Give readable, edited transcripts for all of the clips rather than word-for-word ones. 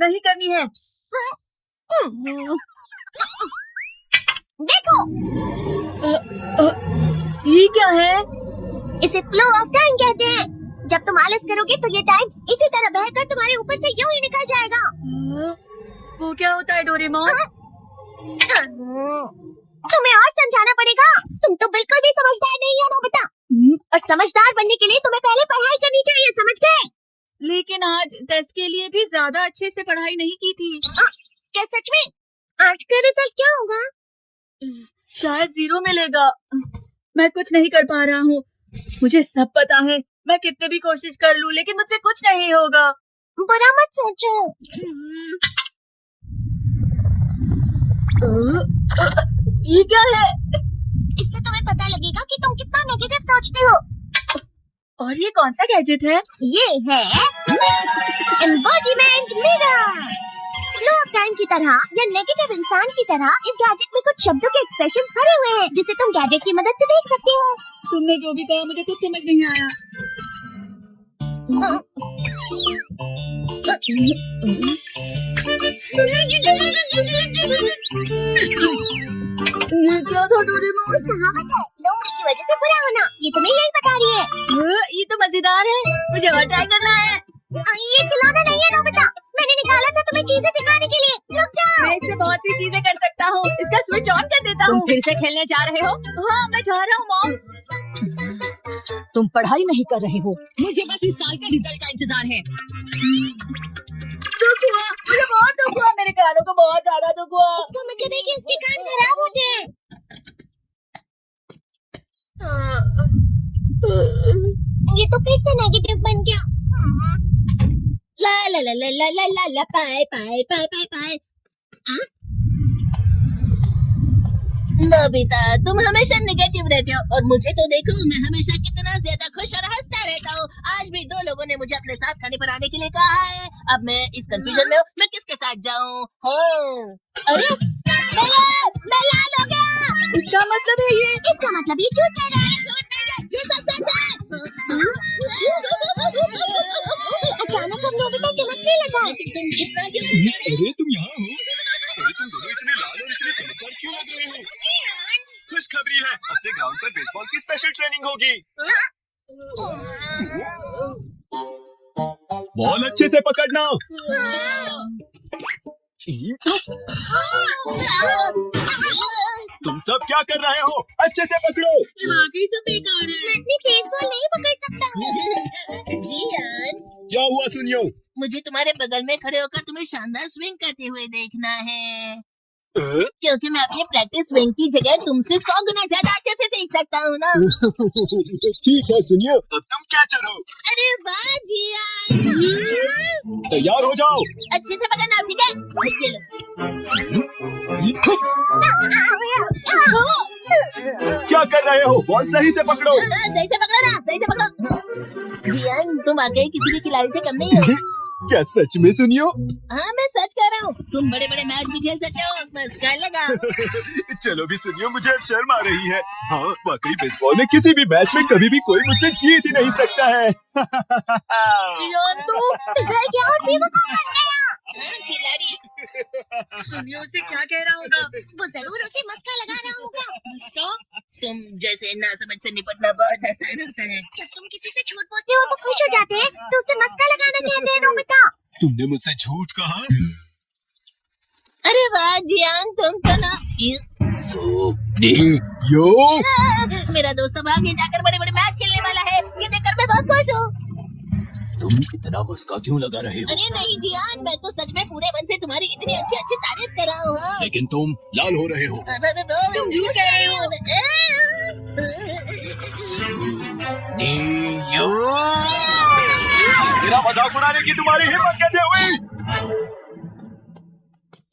नहीं करनी है। देखो, ये क्या है? इसे फ्लो ऑफ टाइम कहते हैं। जब तुम आलस करोगे तो ये टाइम इसी तरह बहकर तुम्हारे ऊपर से यूं ही निकल जाएगा। वो क्या होता है डोरेमोन? तुम्हें और समझाना पड़ेगा। तुम तो बिल्कुल भी समझदार नहीं हो नोबिता। और समझदार बनने के लिए तुम्हें पहले पढ़ाई करनी चाहिए, समझ गए? लेकिन आज टेस्ट के लिए भी ज्यादा अच्छे से पढ़ाई नहीं की थी। क्या सच में? आज का रिजल्ट क्या होगा? शायद 0 मिलेगा। मैं कुछ नहीं कर पा रहा हूँ। मुझे सब पता है। मैं कितने भी कोशिश कर लूँ लेकिन मुझसे कुछ नहीं होगा। बुरा मत सोचो। ये क्या है? इससे तुम्हें पता लगेगा कि तुम कितना नेगेटिव सोचते हो। और ये कौन सा गैजेट है? ये है embodiment mirror. Flow of time की तरह या नेगेटिव इंसान की तरह इस गैजेट में कुछ शब्दों के एक्सप्रेशन भरे हुए हैं जिसे तुम गैजेट की मदद से देख सकते हो। तुमने जो भी कहा मुझे कुछ समझ नहीं आया। ये क्या था डोरेमोन? कहावत है, लोमड़ी की वजह से बुरा होना। ये तुम्हें यही बता रही है। ये तो मजेदार है। मुझे और ट्राई करना है। ये खिलौना नहीं है नोबिता। मैंने निकाला था तुम्हें चीजें सिखाने के लिए। रुक जाओ। मैं इससे बहुत सी चीजें कर सकता हूँ। इसका स्विच ऑन कर देता हूँ। तुम फिर से खेलने जा रहे हो? हाँ, मैं जा रहा हूँ मॉम। तुम पढ़ाई नहीं कर रहे हो। मुझे बस इस साल के रिजल्ट का इंतजार है। दुख हुआ, मुझे बहुत दुख हुआ। मेरे कानों को बहुत ज्यादा दुख हुआ। इसका मतलब है कि इसके कान खराब हो गए। ये तो फिर से नेगेटिव बन गया। ला ला ला ला ला ला ला ला पाए पाए पाए पाए पाए। नोबिता, तुम हमेशा नेगेटिव रहते हो और मुझे तो देखो, मैं हमेशा कितना ज्यादा खुश और हंसता रहता हूँ। आज भी 2 लोगों ने मुझे अपने साथ खाने पर आने के लिए कहा है। अब मैं इस कंफ्यूजन में हूँ, मैं किसके साथ जाऊँ? अरे मैं लाल हो गया। इसका मतलब है ये? इसका मतलब ये झूठ कह रहा है। ये सच है। अचानक हम नोबिता चमकने लगा। तुम इतना क्यों? अरे तुम यहाँ हो? अरे तुम दोनों इतने लाल और इतने चमकदार क्यों लग रहे हो? खुशखबरी है, अब से ग्राउंड पर बेसबॉल की स्पेशल ट्रेनिंग होगी। बॉल अच्छे से पकड़ना। तुम सब क्या कर रहे हो? अच्छे से पकड़ो। वाकई सब बेकार है। मैं इतनी तेज बॉल नहीं पकड़ सकता। जियान, क्या हुआ सुनियो? मुझे तुम्हारे बगल में खड़े होकर तुम्हें शानदार स्विंग करते हुए देखना है, क्योंकि मैं अपनी प्रैक्टिस स्विंग की जगह तुमसे 100 गुना ज्यादा अच्छे से सीख सकता हूँ ना। ठीक है सुनियो, अब तुम कैचर हो। अरे वाह जियान, तैयार हो जाओ। अच्छे से पकड़ना, ठीक है? ये लो। क्या कर रहे हो? बॉल सही से पकड़ो। सही से पकड़ो ना, सही से पकड़ो। जियान, तुम वाकई किसी भी खिलाड़ी से कम नहीं हो। क्या सच में सुनियो? हाँ, मैं सच कह रहा हूँ। तुम बड़े बड़े मैच भी खेल सकते हो, बस कर लगा। चलो भी सुनियो, मुझे अब शर्म आ रही है। हाँ, वाकई बेसबॉल में किसी भी मैच में कभी भी कोई मुझसे जीत ही नहीं सकता है। जियान, तू पिघल गया और बेवकूफ बन गया। हाँ, खिलाड़ी। सुनियो उसे क्या कह रहा होगा? वो जरूर उसे मस्का लगा रहा होगा। तुम जैसे नासमझ से निपटना बहुत आसान होता है। जब तुम किसी से झूठ बोलते हो और वो खुश हो जाते हैं तो उसे मस्का लगाना कहते हैं नोबिता। तुमने मुझसे झूठ कहा? अरे वाह जियान, तुम तो ना यो। मेरा दोस्त अब आगे जाकर बड़े बड़े मैच खेलने वाला है। ये देखकर मैं बहुत खुश हूँ। तुम इतना मस्का क्यों लगा रहे हो? अरे नहीं जियान, मैं तो सच में पूरे मन से तुम्हारी इतनी अच्छी अच्छी तारीफ कर रहा हूँ। हाँ। लेकिन तुम लाल हो रहे हो। तुम झूठ कह रहे हो। मेरा मजाक उड़ाने की तुम्हारी हिम्मत कैसे हुई?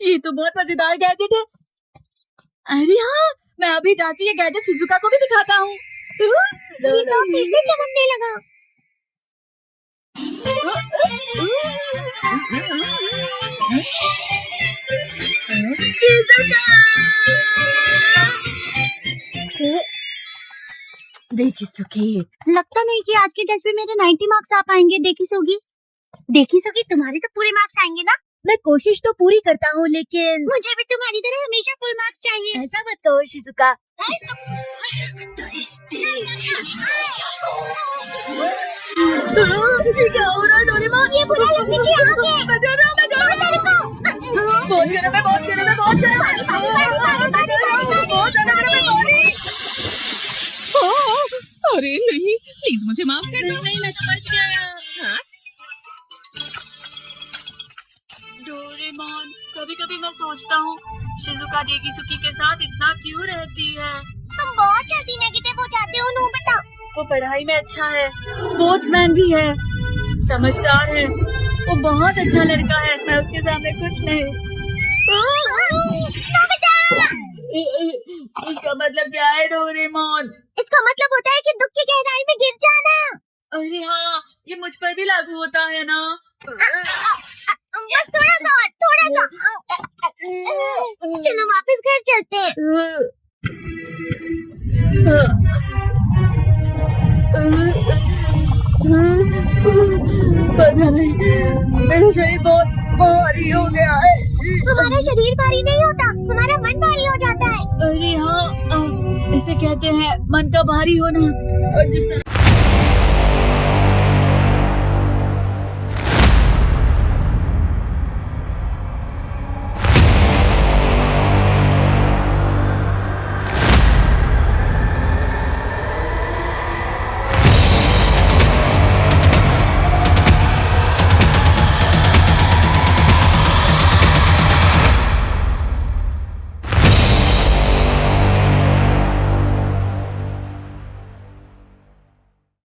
ये तो बहुत मजेदार गैजेट है। अरे हाँ, मैं अभी जाके ये गैजेट सुजुका को भी दिखाता हूँ। ये तो फिर से चमकने लगा। देखी सुखी, लगता नहीं कि आज के टेस्ट में मेरे 90 मार्क्स आ पाएंगे। देखी सोगी, तुम्हारे तो पूरे मार्क्स आएंगे ना? मैं कोशिश तो पूरी करता हूँ लेकिन मुझे भी तुम्हारी तरह हमेशा फुल मार्क्स चाहिए। ऐसा मत कहो शिजुका। क्या हो रहा है डोरेमोन? ये बुरा लगने की आग है। मैं डर रहा हूँ, मैं डर रहा हूँ। बहुत गरम है, बहुत गरम है, बहुत गरम है। बहुत ज्यादा गरम है पानी। अरे नहीं, प्लीज मुझे माफ कर दो। नहीं, मैं तो बच गया। हाँ? डोरेमोन, कभी कभी मैं सोचता हूँ शिजुका डेकिसुकी के साथ इतना क्यों रहती है। तुम बहुत जल्दी नेगेटिव हो जाते हो नोबिता। वो पढ़ाई में अच्छा है, स्पोर्ट्समैन भी है, समझदार है, वो बहुत अच्छा लड़का है। मैं उसके सामने कुछ नहीं। नोबिता! इसका मतलब क्या है डोरेमोन? इसका मतलब होता है कि दुख की गहराई में गिर जाना। अरे हाँ, ये मुझ पर भी लागू होता है ना। बस थोड़ा सा और, थोड़ा सा। चलो वापस घर चलते हैं। पता नहीं, मेरा शरीर बहुत भारी हो गया है। तुम्हारा शरीर भारी नहीं होता, तुम्हारा मन भारी हो जाता है। अरे हाँ, इसे कहते हैं मन का भारी होना। और जिस तरह